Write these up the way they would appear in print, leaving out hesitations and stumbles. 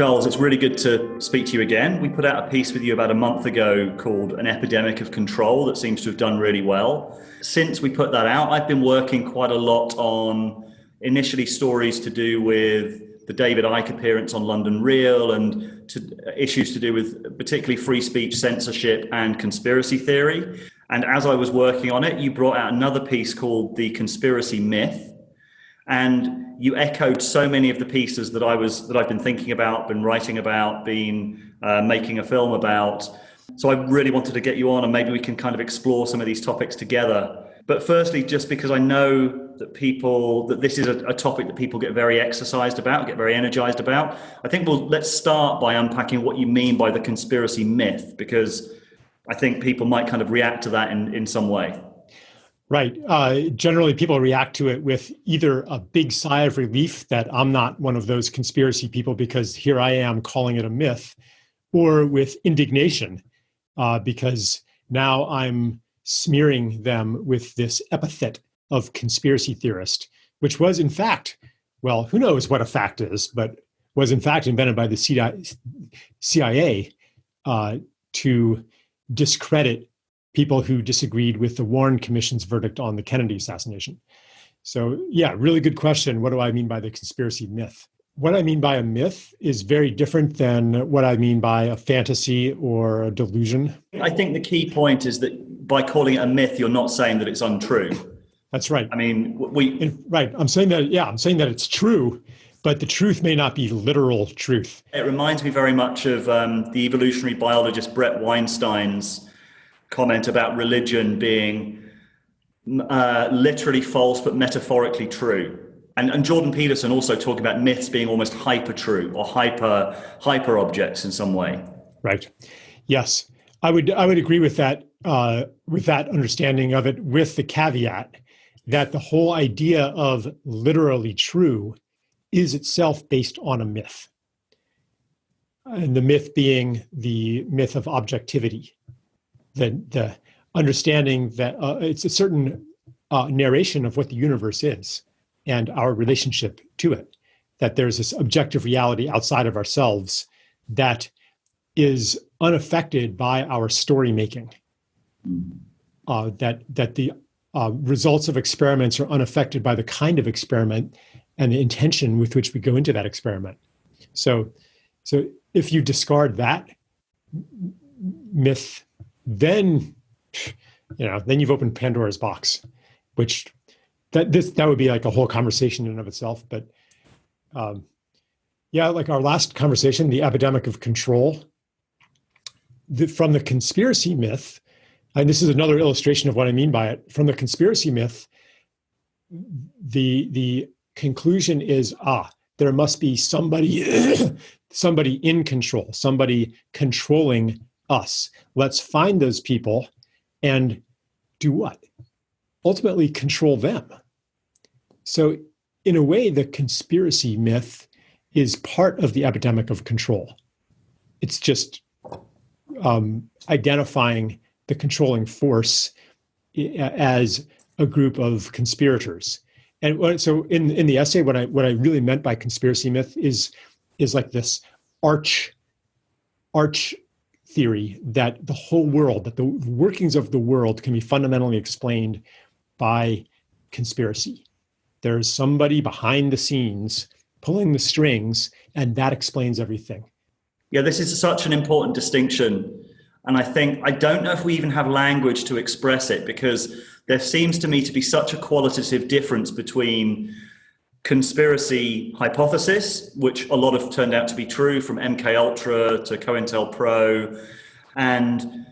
Charles, it's really good to speak to you again. We put out a piece with you about a month ago called An Epidemic of Control that seems to have done really well. Since we put that out, I've been working quite a lot on initially stories to do with the David Icke appearance on London Real and issues to do with particularly free speech, censorship and conspiracy theory. And as I was working on it, you brought out another piece called The Conspiracy Myth. And you echoed so many of the pieces that I've been thinking about, been writing about, been making a film about. So I really wanted to get you on, and maybe we can kind of explore some of these topics together. But firstly, just because I know that this is a topic that people get very exercised about, get very energized about, I think let's start by unpacking what you mean by the conspiracy myth, because I think people might kind of react to that in some way. Right. Generally, people react to it with either a big sigh of relief that I'm not one of those conspiracy people because here I am calling it a myth, or with indignation because now I'm smearing them with this epithet of conspiracy theorist, which was in fact, well, who knows what a fact is, but was in fact invented by the CIA to discredit people who disagreed with the Warren Commission's verdict on the Kennedy assassination. So yeah, really good question. What do I mean by the conspiracy myth? What I mean by a myth is very different than what I mean by a fantasy or a delusion. I think the key point is that by calling it a myth, you're not saying that it's untrue. That's right. I mean, right. I'm saying that it's true, but the truth may not be literal truth. It reminds me very much of the evolutionary biologist Brett Weinstein's comment about religion being literally false but metaphorically true, and Jordan Peterson also talking about myths being almost hyper true or hyper objects in some way. Right. Yes, I would agree with that understanding of it, with the caveat that the whole idea of literally true is itself based on a myth, and the myth being the myth of objectivity. The understanding that it's a certain narration of what the universe is and our relationship to it, that there's this objective reality outside of ourselves that is unaffected by our story making, that the results of experiments are unaffected by the kind of experiment and the intention with which we go into that experiment. So if you discard that myth, then you've opened Pandora's box, which that would be like a whole conversation in and of itself. But like our last conversation, the epidemic of control, from the conspiracy myth, and this is another illustration of what I mean by it. From the conspiracy myth, the conclusion is, there must be somebody in control, somebody controlling us. Let's find those people and do what? Ultimately control them. So in a way, the conspiracy myth is part of the epidemic of control. It's just identifying the controlling force as a group of conspirators. And so in the essay, what I really meant by conspiracy myth is like this arch theory that the whole world, that the workings of the world can be fundamentally explained by conspiracy. There's somebody behind the scenes pulling the strings, and that explains everything. Yeah, this is such an important distinction. And I don't know if we even have language to express it, because there seems to me to be such a qualitative difference between conspiracy hypothesis, which a lot have turned out to be true, from MKUltra to COINTELPRO, and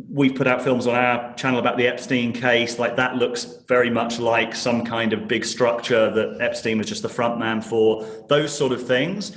we've put out films on our channel about the Epstein case. Like, that looks very much like some kind of big structure that Epstein was just the front man for, those sort of things.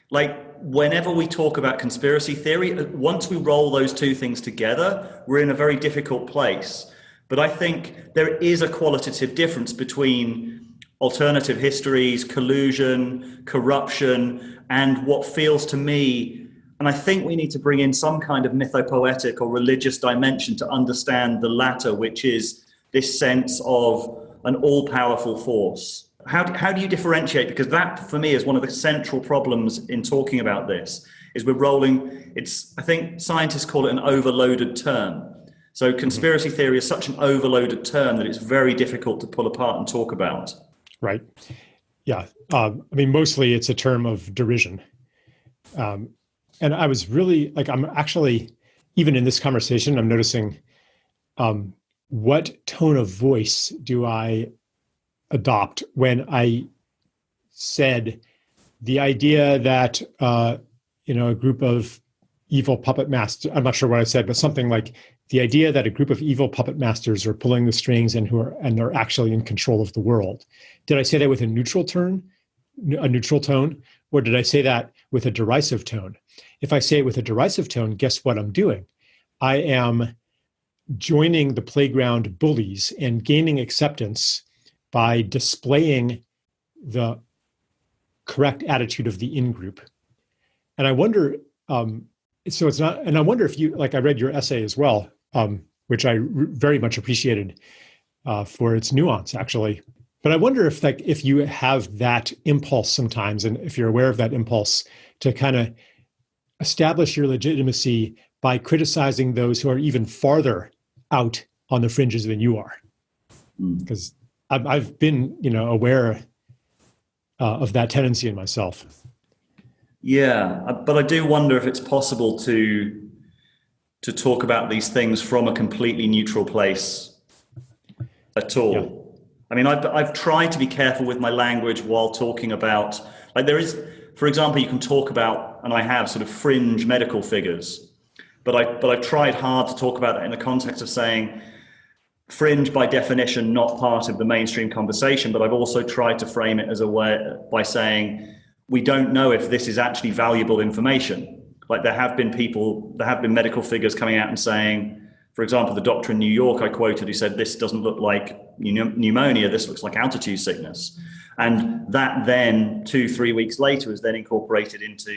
Like, whenever we talk about conspiracy theory, once we roll those two things together, we're in a very difficult place. But I think there is a qualitative difference between alternative histories, collusion, corruption, and what feels to me, and I think we need to bring in some kind of mythopoetic or religious dimension to understand the latter, which is this sense of an all-powerful force. how do you differentiate? Because that, for me, is one of the central problems in talking about this, is we're rolling, I think scientists call it an overloaded term. So conspiracy theory is such an overloaded term that it's very difficult to pull apart and talk about. Right. Yeah. I mean, mostly it's a term of derision. And I was really like, I'm actually, even in this conversation, I'm noticing what tone of voice do I adopt when I said the idea that, a group of evil puppet masters, I'm not sure what I said, but something like the idea that a group of evil puppet masters are pulling the strings and they're actually in control of the world. Did I say that with a neutral tone, or did I say that with a derisive tone? If I say it with a derisive tone, guess what I'm doing? I am joining the playground bullies and gaining acceptance by displaying the correct attitude of the in-group. And I wonder, so it's not, and I wonder if you, like I read your essay as well, which I very much appreciated for its nuance, actually. But I wonder if you have that impulse sometimes, and if you're aware of that impulse to kind of establish your legitimacy by criticizing those who are even farther out on the fringes than you are. Because I've been, aware of that tendency in myself. Yeah, but I do wonder if it's possible to talk about these things from a completely neutral place at all. Yeah. I mean, I've tried to be careful with my language while talking about, like there is, for example, you can talk about, and I have sort of fringe medical figures, but I've tried hard to talk about that in the context of saying fringe by definition, not part of the mainstream conversation, but I've also tried to frame it as a way by saying, we don't know if this is actually valuable information. Like there have been medical figures coming out and saying, for example, the doctor in New York I quoted who said, this doesn't look like pneumonia, this looks like altitude sickness. And that then 2-3 weeks later is then incorporated into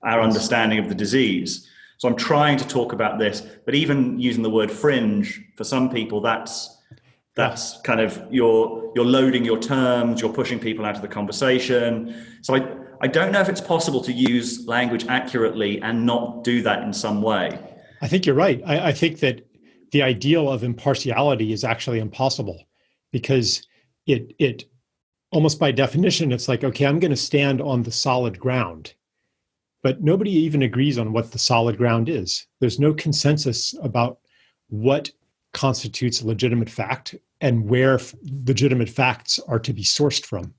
our understanding of the disease. So I'm trying to talk about this, but even using the word fringe, for some people, that's kind of, you're loading your terms, you're pushing people out of the conversation. So I don't know if it's possible to use language accurately and not do that in some way. I think you're right. I think that the ideal of impartiality is actually impossible, because it almost by definition, it's like, okay, I'm going to stand on the solid ground, but nobody even agrees on what the solid ground is. There's no consensus about what constitutes a legitimate fact and where legitimate facts are to be sourced from.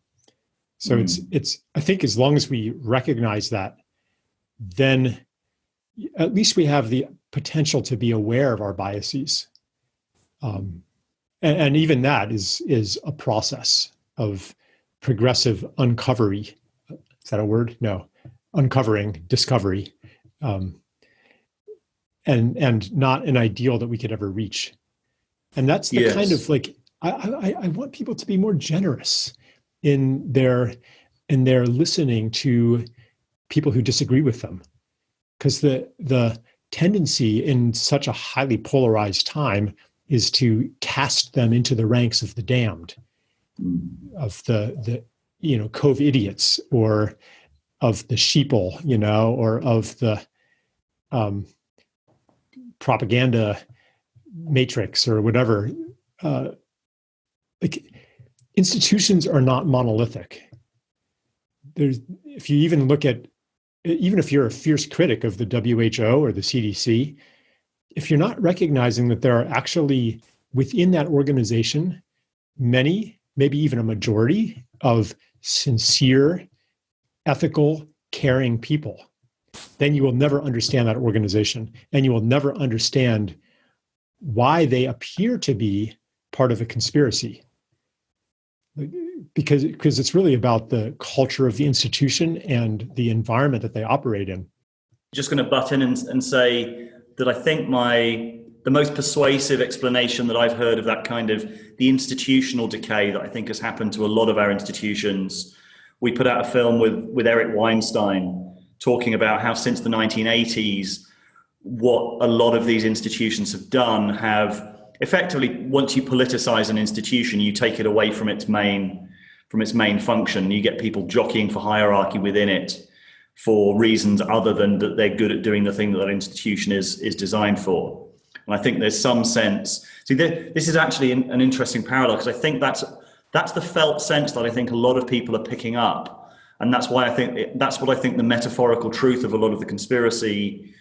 So it's I think as long as we recognize that, then at least we have the potential to be aware of our biases. And even that is a process of progressive uncovery. Is that a word? No. Uncovering, discovery, and not an ideal that we could ever reach. And that's the kind of like, I want people to be more generous in their listening to people who disagree with them. Because the tendency in such a highly polarized time is to cast them into the ranks of the damned, of the cove idiots, or of the sheeple, or of the propaganda matrix or whatever. Like institutions are not monolithic. If you even look at, even if you're a fierce critic of the WHO or the CDC, if you're not recognizing that there are actually within that organization many, maybe even a majority of sincere, ethical, caring people, then you will never understand that organization, and you will never understand why they appear to be part of a conspiracy. Because it's really about the culture of the institution and the environment that they operate in. Just going to butt in and say that I think the most persuasive explanation that I've heard of that kind of the institutional decay that I think has happened to a lot of our institutions. We put out a film with Eric Weinstein talking about how since the 1980s, what a lot of these institutions have done have effectively, once you politicize an institution, you take it away from its main from its main function. You get people jockeying for hierarchy within it for reasons other than that they're good at doing the thing that that institution is designed for. And I think there's some sense. See, this is actually an interesting parallel, because I think that's the felt sense that I think a lot of people are picking up, and that's why that's what I think the metaphorical truth of a lot of the conspiracy,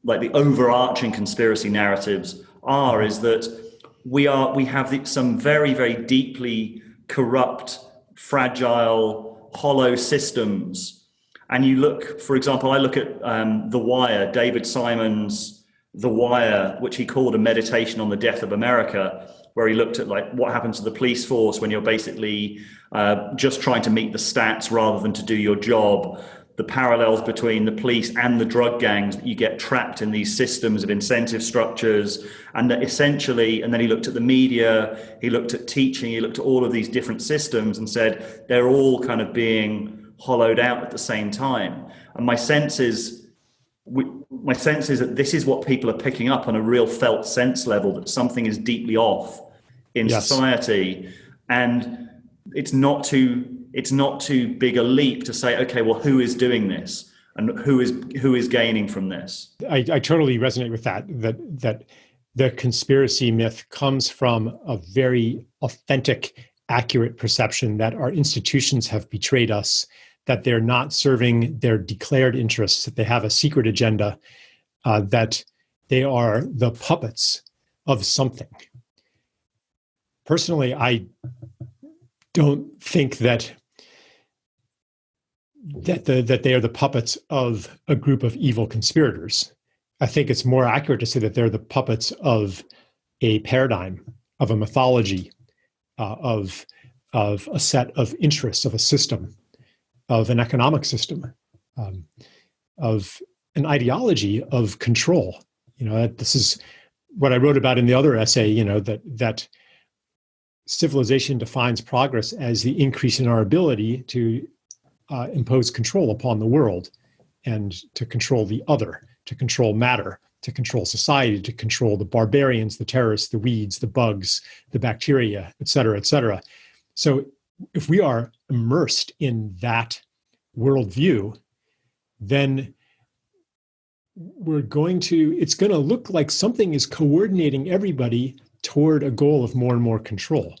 like the overarching conspiracy narratives, is that we have some very, very deeply corrupt, fragile, hollow systems. And you look, for example, I look at The Wire, David Simon's The Wire, which he called a meditation on the death of America, where he looked at like what happens to the police force when you're basically just trying to meet the stats rather than to do your job. The parallels between the police and the drug gangs, that you get trapped in these systems of incentive structures, and that essentially, and then he looked at the media, he looked at teaching, he looked at all of these different systems and said they're all kind of being hollowed out at the same time. And my sense is that this is what people are picking up on a real felt sense level, that something is deeply off in society. And it's not too big a leap to say, okay, well, who is doing this and who is gaining from this? I totally resonate with that the conspiracy myth comes from a very authentic, accurate perception that our institutions have betrayed us, that they're not serving their declared interests, that they have a secret agenda, that they are the puppets of something. Personally, I don't think that they are the puppets of a group of evil conspirators. I think it's more accurate to say that they're the puppets of a paradigm, of a mythology, of a set of interests, of a system, of an economic system, of an ideology of control. This is what I wrote about in the other essay, that civilization defines progress as the increase in our ability to impose control upon the world and to control the other, to control matter, to control society, to control the barbarians, the terrorists, the weeds, the bugs, the bacteria, et cetera, et cetera. So if we are immersed in that worldview, then it's going to look like something is coordinating everybody toward a goal of more and more control.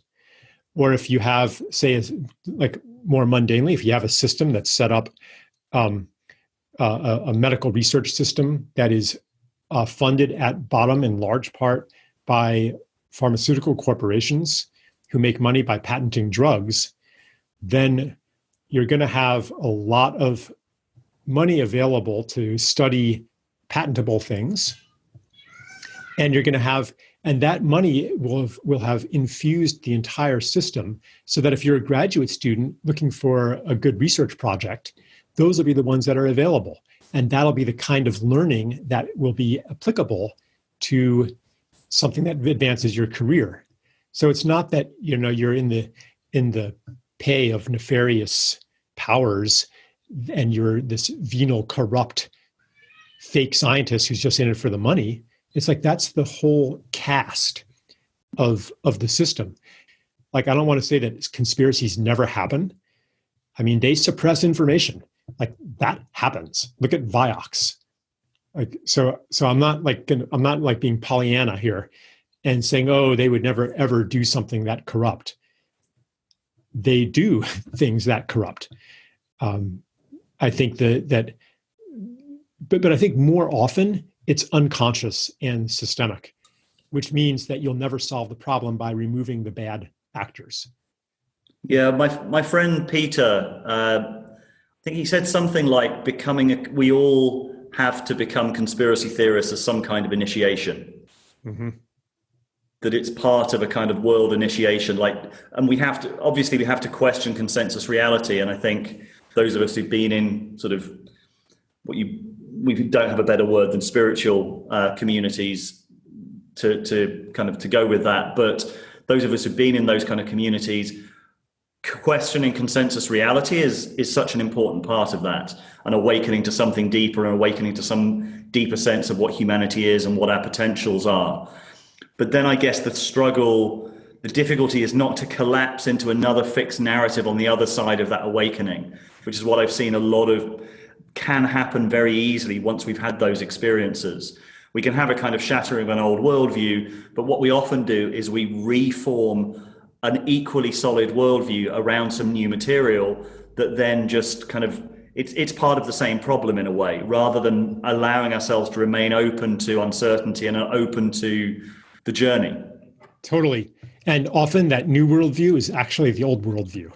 Or if you have, say, like more mundanely, if you have a system that's set up, a medical research system that is funded at bottom in large part by pharmaceutical corporations who make money by patenting drugs, then you're going to have a lot of money available to study patentable things. And you're going to have, and that money will have infused the entire system, so that if you're a graduate student looking for a good research project, those will be the ones that are available. And that'll be the kind of learning that will be applicable to something that advances your career. So it's not that, you're in the pay of nefarious powers and you're this venal, corrupt, fake scientist who's just in it for the money. It's like that's the whole cast of the system. Like, I don't want to say that conspiracies never happen. I mean, they suppress information. Like, that happens. Look at Vioxx. Like, so I'm not like being Pollyanna here and saying, oh, they would never ever do something that corrupt. They do things that corrupt. I think but I think more often it's unconscious and systemic, which means that you'll never solve the problem by removing the bad actors. Yeah, my friend Peter, I think he said something like we all have to become conspiracy theorists as some kind of initiation. Mm-hmm. That it's part of a kind of world initiation, and we have to question consensus reality. And I think those of us who've been in sort of we don't have a better word than spiritual communities to go with that. But those of us who've been in those kind of communities, questioning consensus reality is such an important part of that, and awakening to something deeper and awakening to some deeper sense of what humanity is and what our potentials are. But then I guess the struggle the difficulty is not to collapse into another fixed narrative on the other side of that awakening, which is what I've seen a lot of can happen very easily once we've had those experiences. We can have a kind of shattering of an old worldview, but what we often do is we reform an equally solid worldview around some new material that then just kind of, it's part of the same problem in a way, rather than allowing ourselves to remain open to uncertainty and open to the journey. Totally. And often that new worldview is actually the old worldview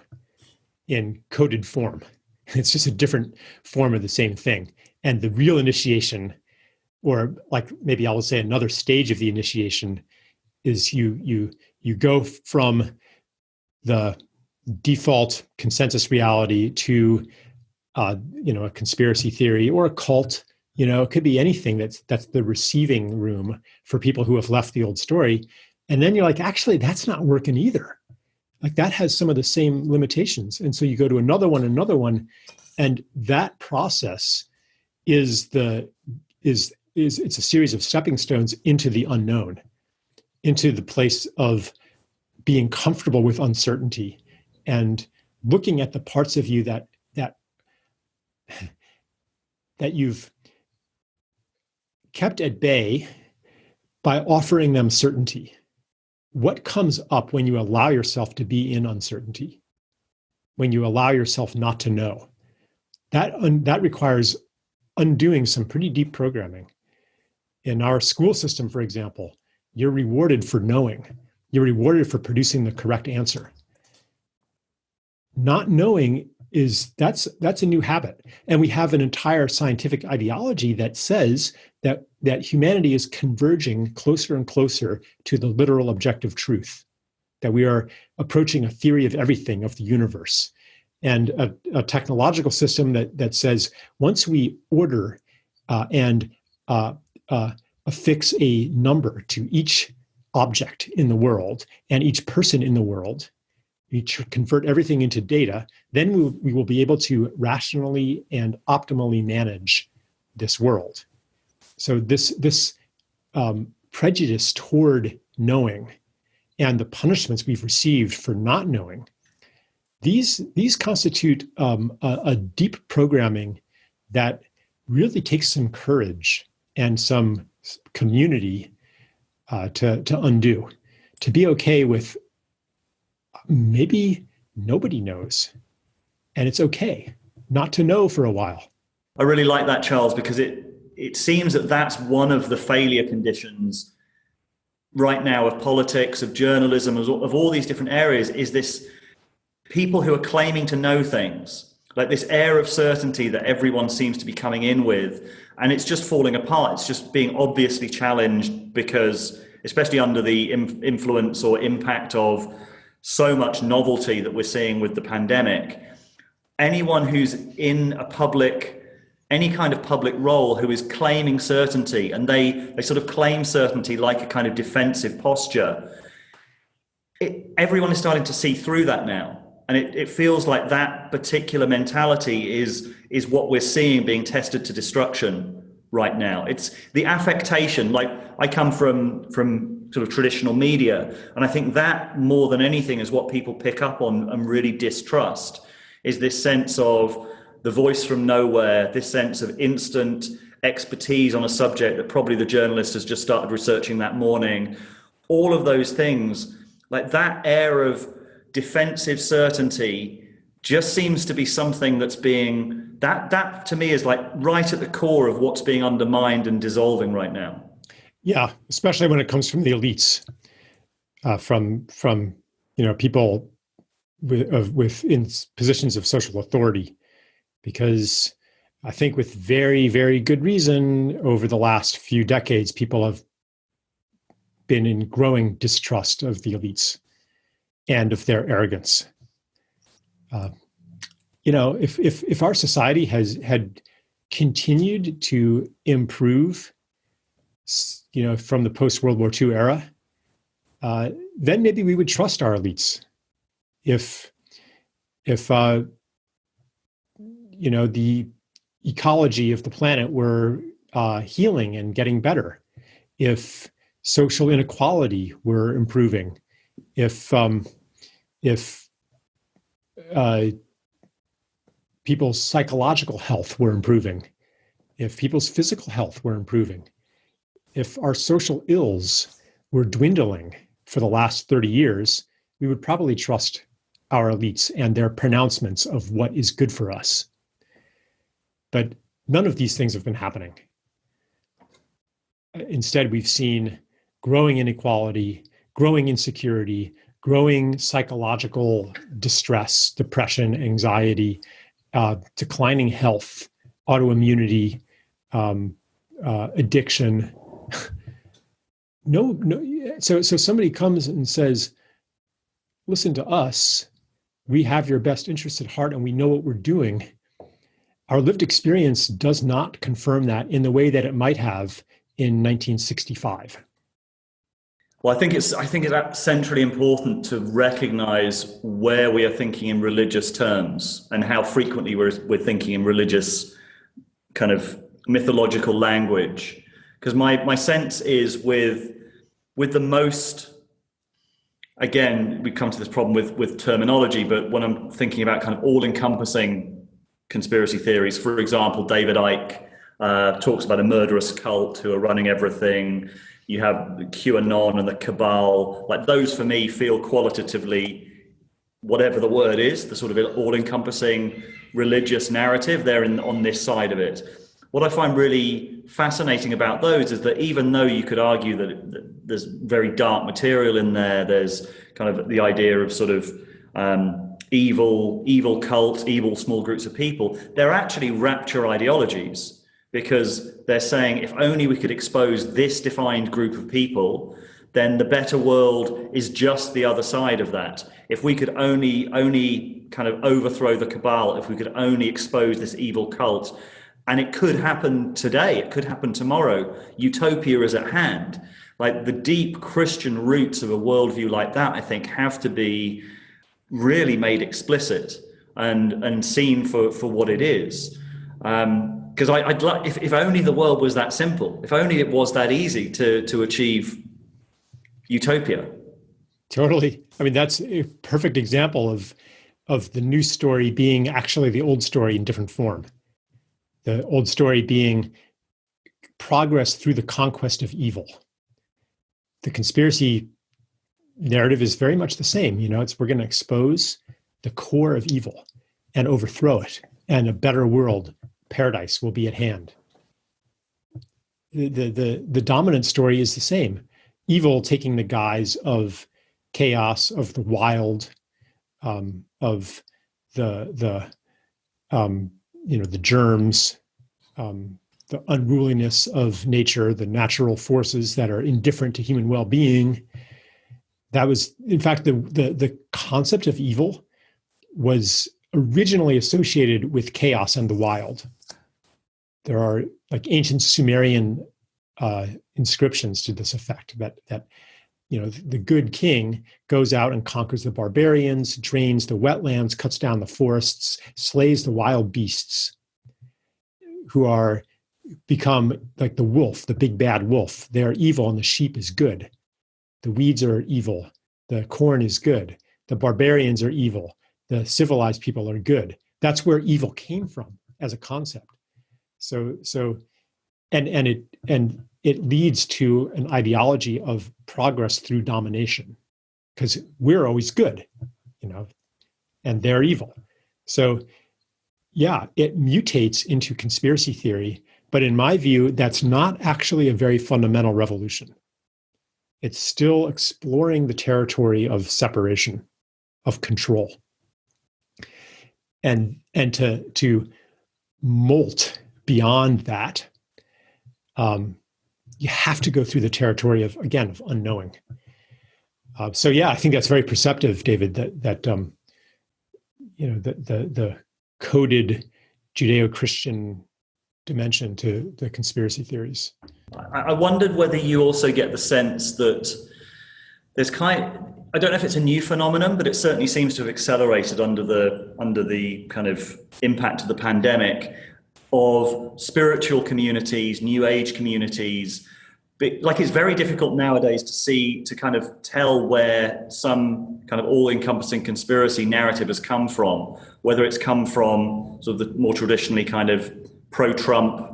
in coded form. It's just a different form of the same thing. And the real initiation, or like maybe I will say another stage of the initiation, is you go from the default consensus reality to a conspiracy theory or a cult. It could be anything that's the receiving room for people who have left the old story. And then you're like, actually, that's not working either. Like that has some of the same limitations. And so you go to another one, and that process is it's a series of stepping stones into the unknown, into the place of being comfortable with uncertainty and looking at the parts of you that you've kept at bay by offering them certainty. What comes up when you allow yourself to be in uncertainty? When you allow yourself not to know? That requires undoing some pretty deep programming. In our school system, for example, you're rewarded for knowing. You're rewarded for producing the correct answer. Not knowing that's a new habit. And we have an entire scientific ideology that says that humanity is converging closer and closer to the literal objective truth, that we are approaching a theory of everything of the universe, and a technological system that says once we order and affix a number to each object in the world and each person in the world, we convert everything into data, then we will be able to rationally and optimally manage this world. So this prejudice toward knowing and the punishments we've received for not knowing, these constitute a deep programming that really takes some courage and some community to undo, to be okay with maybe nobody knows, and it's okay not to know for a while. I really like that, Charles, because it seems that that's one of the failure conditions right now of politics, of journalism, of all these different areas, is this people who are claiming to know things, like this air of certainty that everyone seems to be coming in with, and it's just falling apart. It's just being obviously challenged because, especially under the influence or impact of so much novelty that we're seeing with the pandemic, anyone who's in any kind of public role who is claiming certainty, and they sort of claim certainty like a kind of defensive posture, everyone is starting to see through that now. And it feels like that particular mentality is what we're seeing being tested to destruction right now. It's the affectation. Like, I come from sort of traditional media, and I think that more than anything is what people pick up on and really distrust, is this sense of the voice from nowhere, this sense of instant expertise on a subject that probably the journalist has just started researching that morning. All of those things, like that air of defensive certainty, just seems to be something that's being, that to me is like right at the core of what's being undermined and dissolving right now. Yeah, especially when it comes from the elites, from people in positions of social authority, because I think with very, very good reason, over the last few decades, people have been in growing distrust of the elites and of their arrogance. If our society had continued to improve, from the post-World War II era, then maybe we would trust our elites. If the ecology of the planet were healing and getting better, if social inequality were improving, If people's psychological health were improving, if people's physical health were improving, if our social ills were dwindling for the last 30 years, we would probably trust our elites and their pronouncements of what is good for us. But none of these things have been happening. Instead, we've seen growing inequality, growing insecurity, growing psychological distress, depression, anxiety, declining health, autoimmunity, addiction. So somebody comes and says, listen to us, we have your best interests at heart and we know what we're doing. Our lived experience does not confirm that in the way that it might have in 1965. Well, I think it's centrally important to recognize where we are thinking in religious terms and how frequently we're thinking in religious kind of mythological language. Because my sense is with the most, again, we come to this problem with terminology, but when I'm thinking about kind of all-encompassing conspiracy theories, for example, David Icke talks about a murderous cult who are running everything. You have QAnon and the cabal. Like those for me feel qualitatively, whatever the word is, the sort of all-encompassing religious narrative, they're on this side of it. What I find really fascinating about those is that even though you could argue that there's very dark material in there, there's kind of the idea of sort of evil cults, evil small groups of people, they're actually rapture ideologies, because they're saying if only we could expose this defined group of people, then the better world is just the other side of that. If we could only kind of overthrow the cabal, if we could only expose this evil cult, and it could happen today, it could happen tomorrow, utopia is at hand. Like the deep Christian roots of a worldview like that, I think, have to be really made explicit and seen for what it is. Because I'd like, if only the world was that simple, if only it was that easy to achieve utopia. Totally. I mean, that's a perfect example of the new story being actually the old story in different form. The old story being progress through the conquest of evil. The conspiracy narrative is very much the same. You know, we're going to expose the core of evil and overthrow it, and a better world, paradise, will be at hand. The dominant story is the same. Evil taking the guise of chaos, of the wild, of the germs, the unruliness of nature, the natural forces that are indifferent to human well-being. That was, in fact, the concept of evil was originally associated with chaos and the wild. There are like ancient Sumerian inscriptions to this effect that the good king goes out and conquers the barbarians, drains the wetlands, cuts down the forests, slays the wild beasts who become like the wolf, the big bad wolf. They are evil and the sheep is good. The weeds are evil. The corn is good. The barbarians are evil. The civilized people are good. That's where evil came from as a concept. So it leads to an ideology of progress through domination, because we're always good, and they're evil. So yeah, it mutates into conspiracy theory, but in my view, that's not actually a very fundamental revolution. It's still exploring the territory of separation, of control. And to molt beyond that, you have to go through the territory of unknowing. So yeah, I think that's very perceptive, David, that the coded Judeo-Christian dimension to the conspiracy theories. I wondered whether you also get the sense that there's I don't know if it's a new phenomenon, but it certainly seems to have accelerated under the kind of impact of the pandemic, of spiritual communities, new age communities, like it's very difficult nowadays to kind of tell where some kind of all-encompassing conspiracy narrative has come from, whether it's come from sort of the more traditionally kind of pro-Trump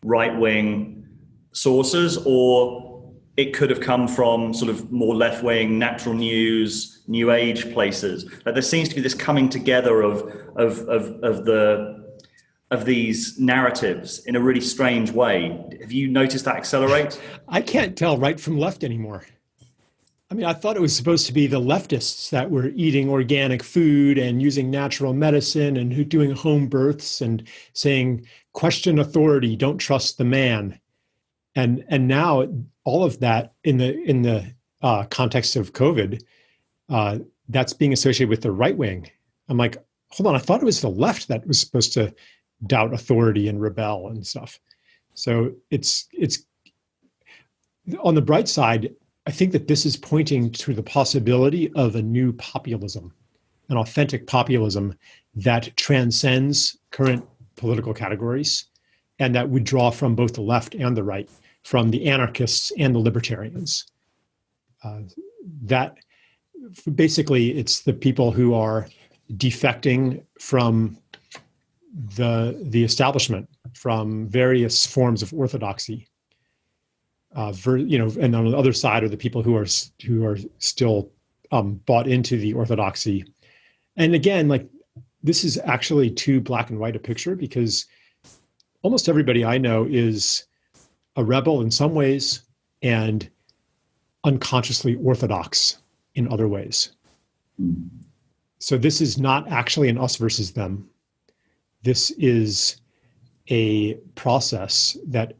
right-wing sources, or it could have come from sort of more left-wing natural news, new age places. Like there seems to be this coming together of these narratives in a really strange way. Have you noticed that accelerate? I can't tell right from left anymore. I mean, I thought it was supposed to be the leftists that were eating organic food and using natural medicine and doing home births and saying, question authority, don't trust the man. And now all of that in the context of COVID, that's being associated with the right wing. I'm like, hold on, I thought it was the left that was supposed to doubt authority and rebel and stuff. So it's on the bright side, I think that this is pointing to the possibility of a new populism, an authentic populism that transcends current political categories and that would draw from both the left and the right, from the anarchists and the libertarians. That basically it's the people who are defecting from the establishment, from various forms of orthodoxy. And on the other side are the people who are still bought into the orthodoxy. And again, like this is actually too black and white a picture, because almost everybody I know is a rebel in some ways and unconsciously orthodox in other ways. So this is not actually an us versus them. This is a process that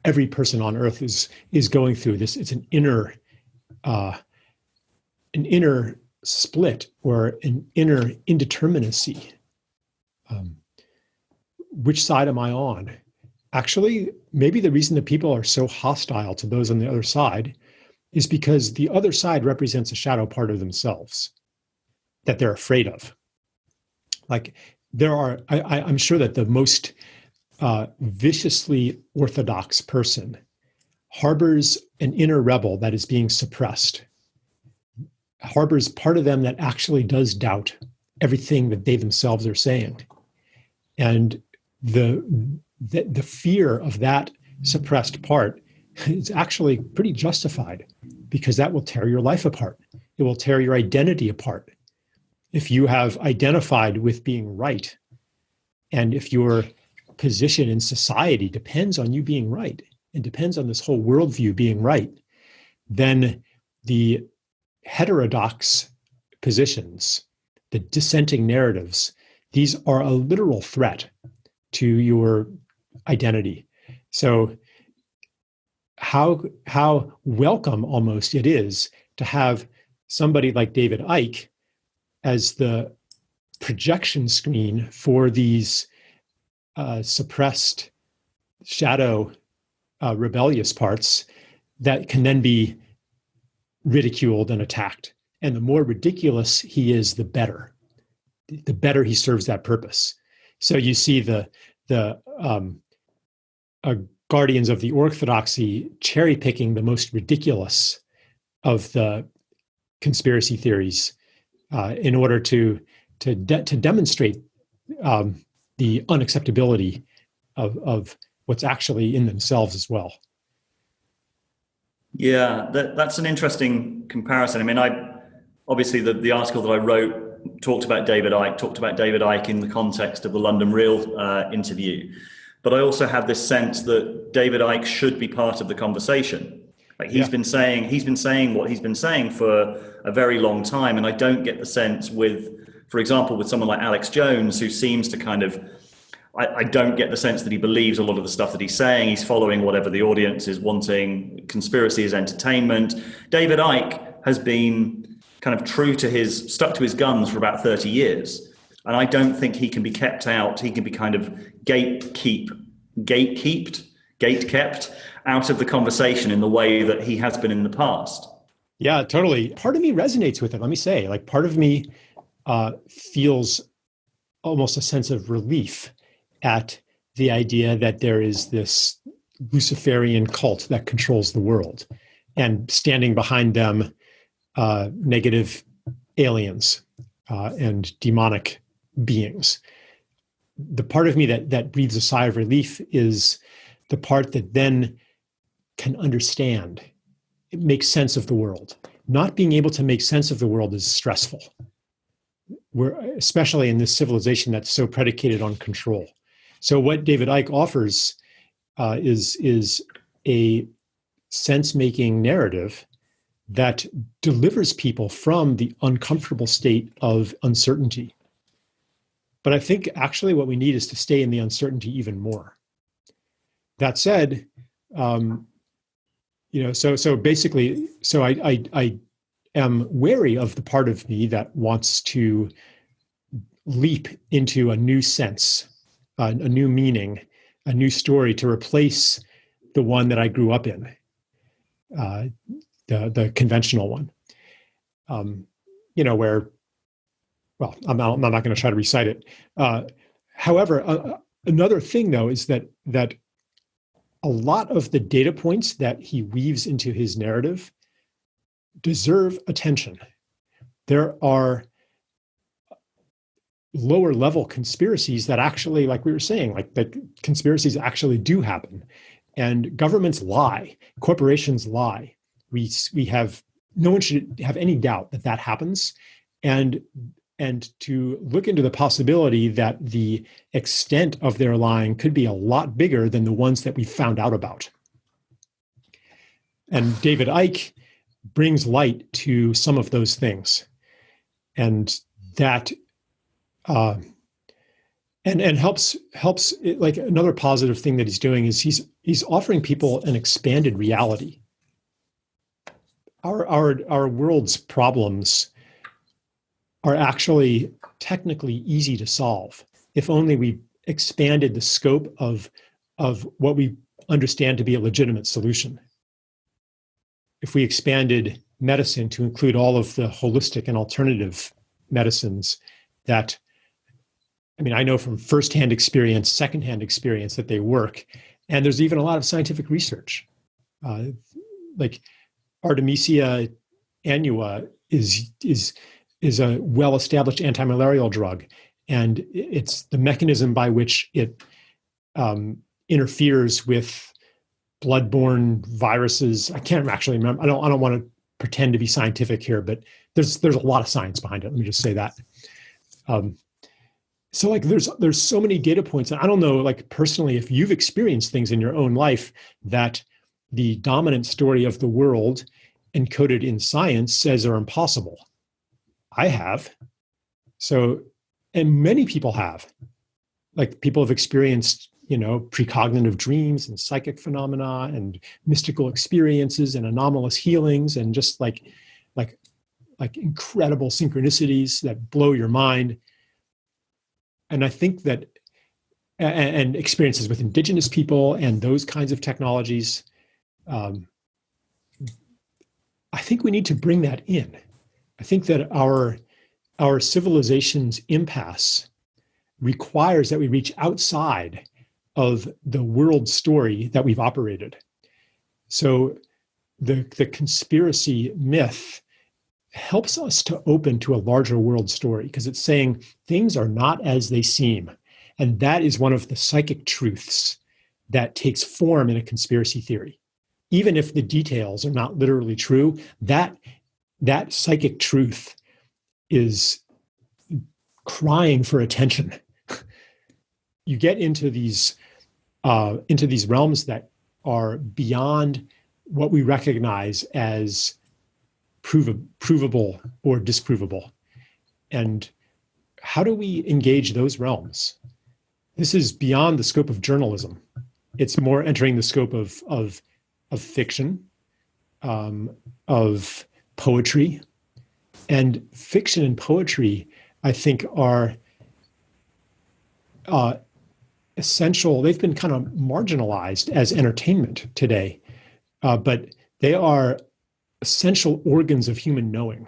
every person on earth is going through. This it's an inner split or an inner indeterminacy. Which side am I on? Actually, maybe the reason that people are so hostile to those on the other side is because the other side represents a shadow part of themselves that they're afraid of. Like I'm sure that the most viciously orthodox person harbors an inner rebel that is being suppressed, harbors part of them that actually does doubt everything that they themselves are saying. And the fear of that suppressed part is actually pretty justified, because that will tear your life apart. It will tear your identity apart. If you have identified with being right, and if your position in society depends on you being right, and depends on this whole worldview being right, then the heterodox positions, the dissenting narratives, these are a literal threat to your identity. So how welcome almost it is to have somebody like David Icke as the projection screen for these suppressed shadow rebellious parts that can then be ridiculed and attacked. And the more ridiculous he is, the better. The better he serves that purpose. So you see the guardians of the orthodoxy cherry picking the most ridiculous of the conspiracy theories in order to demonstrate the unacceptability of what's actually in themselves as well. Yeah, that's an interesting comparison. I mean, obviously the article that I wrote talked about David Icke in the context of the London Real interview. But I also have this sense that David Icke should be part of the conversation. Like he's been saying what he's been saying for a very long time, and I don't get the sense for example, with someone like Alex Jones, who seems to kind of, I don't get the sense that he believes a lot of the stuff that he's saying. He's following whatever the audience is wanting. Conspiracy is entertainment. David Icke has been kind of stuck to his guns for about 30 years. And I don't think he can be kept out. He can be kind of gatekept out of the conversation in the way that he has been in the past. Yeah, totally. Part of me resonates with it. Let me say, like, part of me feels almost a sense of relief at the idea that there is this Luciferian cult that controls the world, and standing behind them, negative aliens and demonic beings. The part of me that breathes a sigh of relief is the part that then can understand. It makes sense of the world. Not being able to make sense of the world is stressful. We're especially in this civilization that's so predicated on control. So what David Icke offers is a sense-making narrative that delivers people from the uncomfortable state of uncertainty. But I think actually what we need is to stay in the uncertainty even more. That said, so basically, I am wary of the part of me that wants to leap into a new sense, a new meaning, a new story to replace the one that I grew up in, the conventional one. Where, well, I'm not going to try to recite it. However, another thing though is that a lot of the data points that he weaves into his narrative deserve attention. There are lower level conspiracies that actually, like we were saying, like that conspiracies actually do happen, and governments lie, corporations lie. We have, no one should have any doubt that happens, and to look into the possibility that the extent of their lying could be a lot bigger than the ones that we found out about. And David Icke brings light to some of those things, and that and helps. Like, another positive thing that he's doing is he's offering people an expanded reality. Our world's problems are actually technically easy to solve if only we expanded the scope of what we understand to be a legitimate solution. If we expanded medicine to include all of the holistic and alternative medicines that, I mean, I know from firsthand experience, secondhand experience, that they work. And there's even a lot of scientific research. Like Artemisia annua is a well-established anti-malarial drug, and it's the mechanism by which it interferes with blood-borne viruses. I can't actually remember. I don't want to pretend to be scientific here, but there's a lot of science behind it. Let me just say that. So like there's so many data points, and I don't know, like personally, if you've experienced things in your own life that the dominant story of the world encoded in science says are impossible. I have. So, and many people have. Like, people have experienced, precognitive dreams and psychic phenomena and mystical experiences and anomalous healings and just like incredible synchronicities that blow your mind. And I think that, and experiences with indigenous people and those kinds of technologies, I think we need to bring that in. I think that our civilization's impasse requires that we reach outside of the world story that we've operated. So the conspiracy myth helps us to open to a larger world story, because it's saying things are not as they seem. And that is one of the psychic truths that takes form in a conspiracy theory. Even if the details are not literally true, that psychic truth is crying for attention. You get into these realms that are beyond what we recognize as provable or disprovable. And how do we engage those realms? This is beyond the scope of journalism. It's more entering the scope of fiction, of poetry. And fiction and poetry, I think, are essential. They've been kind of marginalized as entertainment today, but they are essential organs of human knowing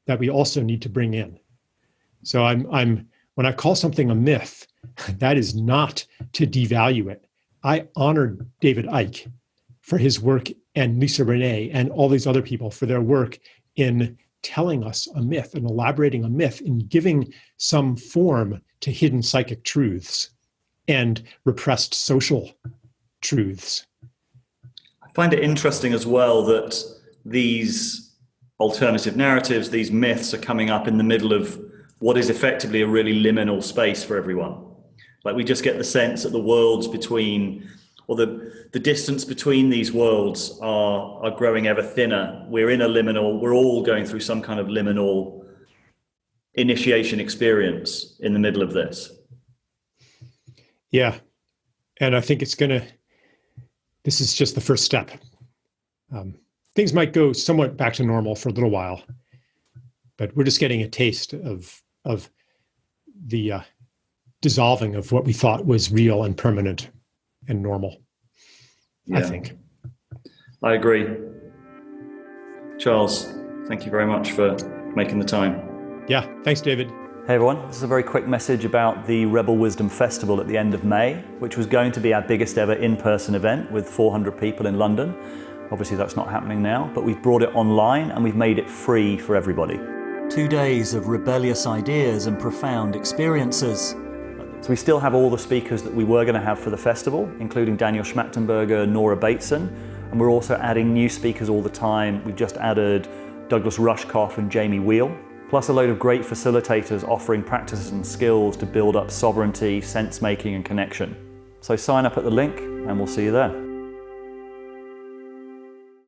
that we also need to bring in. So when I call something a myth, that is not to devalue it. I honored David Icke for his work and Lisa Renee and all these other people for their work in telling us a myth and elaborating a myth and giving some form to hidden psychic truths and repressed social truths. I find it interesting as well that these alternative narratives, these myths are coming up in the middle of what is effectively a really liminal space for everyone. Like we just get the sense that the worlds between, or the distance between these worlds are growing ever thinner. We're in a liminal, we're all going through some kind of liminal initiation experience in the middle of this. Yeah. And I think this is just the first step. Things might go somewhat back to normal for a little while, but we're just getting a taste of the dissolving of what we thought was real and permanent and normal. Yeah. I think. I agree. Charles, thank you very much for making the time. Yeah, thanks, David. Hey everyone, this is a very quick message about the Rebel Wisdom Festival at the end of May, which was going to be our biggest ever in-person event with 400 people in London. Obviously that's not happening now, but we've brought it online and we've made it free for everybody. 2 days of rebellious ideas and profound experiences. So we still have all the speakers that we were going to have for the festival, including Daniel Schmachtenberger, Nora Bateson, and we're also adding new speakers all the time. We've just added Douglas Rushkoff and Jamie Wheel, plus a load of great facilitators offering practices and skills to build up sovereignty, sense-making and connection. So sign up at the link and we'll see you there.